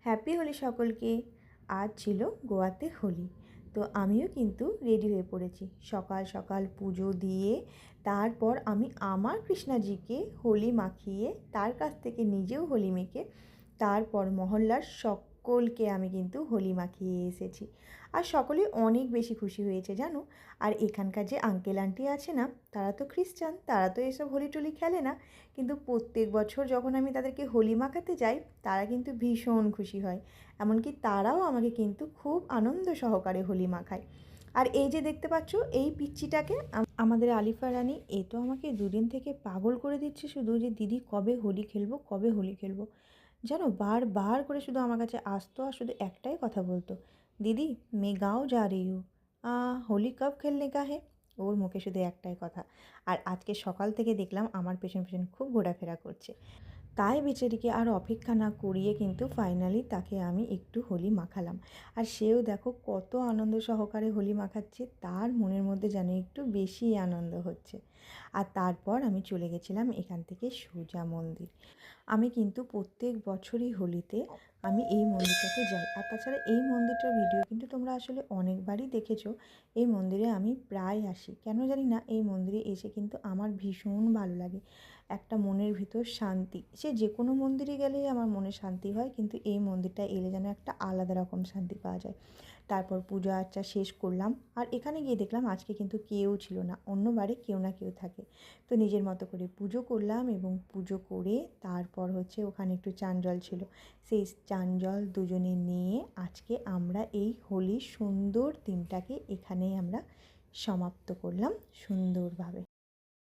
Happy Holi সকলকে। আজ ছিল গোয়াতে হোলি, তো আমিও কিন্তু রেডি হয়ে পড়েছি। সকাল সকাল পুজো দিয়ে তারপর আমি আমার কৃষ্ণাজিকে হোলি মাখিয়ে তার কাছ থেকে নিজেও হোলি মেখে তারপর মহল্লার সকলকে আমি কিন্তু হোলি মাখিয়ে এসেছি। আর সকলেই অনেক বেশি খুশি হয়েছে জানো। আর এখানকার যে আঙ্কেল আন্টি আছে না, তারা তো খ্রিস্টান, তারা তো এসব হোলি টোলি খেলে না, কিন্তু প্রত্যেক বছর যখন আমি তাদেরকে হোলি মাখাতে যাই তারা কিন্তু ভীষণ খুশি হয়। এমনকি তারাও আমাকে কিন্তু খুব আনন্দ সহকারে হোলি মাখায়। আর এই যে দেখতে পাচ্ছ এই পিচ্চিটাকে, আমাদের আলিফা রানী, এ তো আমাকে দুদিন থেকে পাগল করে দিচ্ছে শুধু, যে দিদি কবে হোলি খেলবো, কবে হোলি খেলবো। জানো, বারবার করে শুধু আমার কাছে আসতো আর শুধু একটাই কথা বলতো, দিদি मैं गाँव जा रही हूँ, হোলি কব খেলনে কা হে। ওর মুখে শুধু একটাই কথা। আর আজকে সকাল থেকে দেখলাম আমার পেছন পেছন খুব ঘোরাফেরা করছে। তাই বেচারিকে আর অপেক্ষা না করিয়ে কিন্তু ফাইনালি তাকে আমি একটু হোলি মাখালাম। আর সেও দেখো কত আনন্দ সহকারে হোলি মাখাচ্ছে, তার মনের মধ্যে যেন একটু বেশি আনন্দ হচ্ছে। আর তারপর আমি চলে গেছিলাম এখান থেকে সোজা মন্দির। আমি কিন্তু প্রত্যেক বছরই হোলিতে আমি এই মন্দিরটাতে যাই। আর তাছাড়া এই মন্দিরটার ভিডিও কিন্তু তোমরা আসলে অনেকবারই দেখেছো। এই মন্দিরে আমি প্রায় আসি, কেন জানি না, এই মন্দিরে এসে কিন্তু আমার ভীষণ ভালো লাগে। একটা মনের ভিতর শান্তি, সে যে কোনো মন্দিরে গেলেই আমার মনে শান্তি হয়, কিন্তু এই মন্দিরটা এলে যেন একটা আলাদা রকম শান্তি পাওয়া যায়। তারপর পূজা আর্চা শেষ করলাম। আর এখানে গিয়ে দেখলাম আজকে কিন্তু কেউ ছিল না, অন্যবারে কেউ না কেউ থাকে। তো নিজের মতো করে পুজো করলাম, এবং পুজো করে তারপর ওখানে একটু চান জল ছিল, সেই চান জল দুজনে নিয়ে আজকে আমরা এই হোলির সুন্দর দিনটাকে এখানেই আমরা সমাপ্ত করলাম সুন্দরভাবে।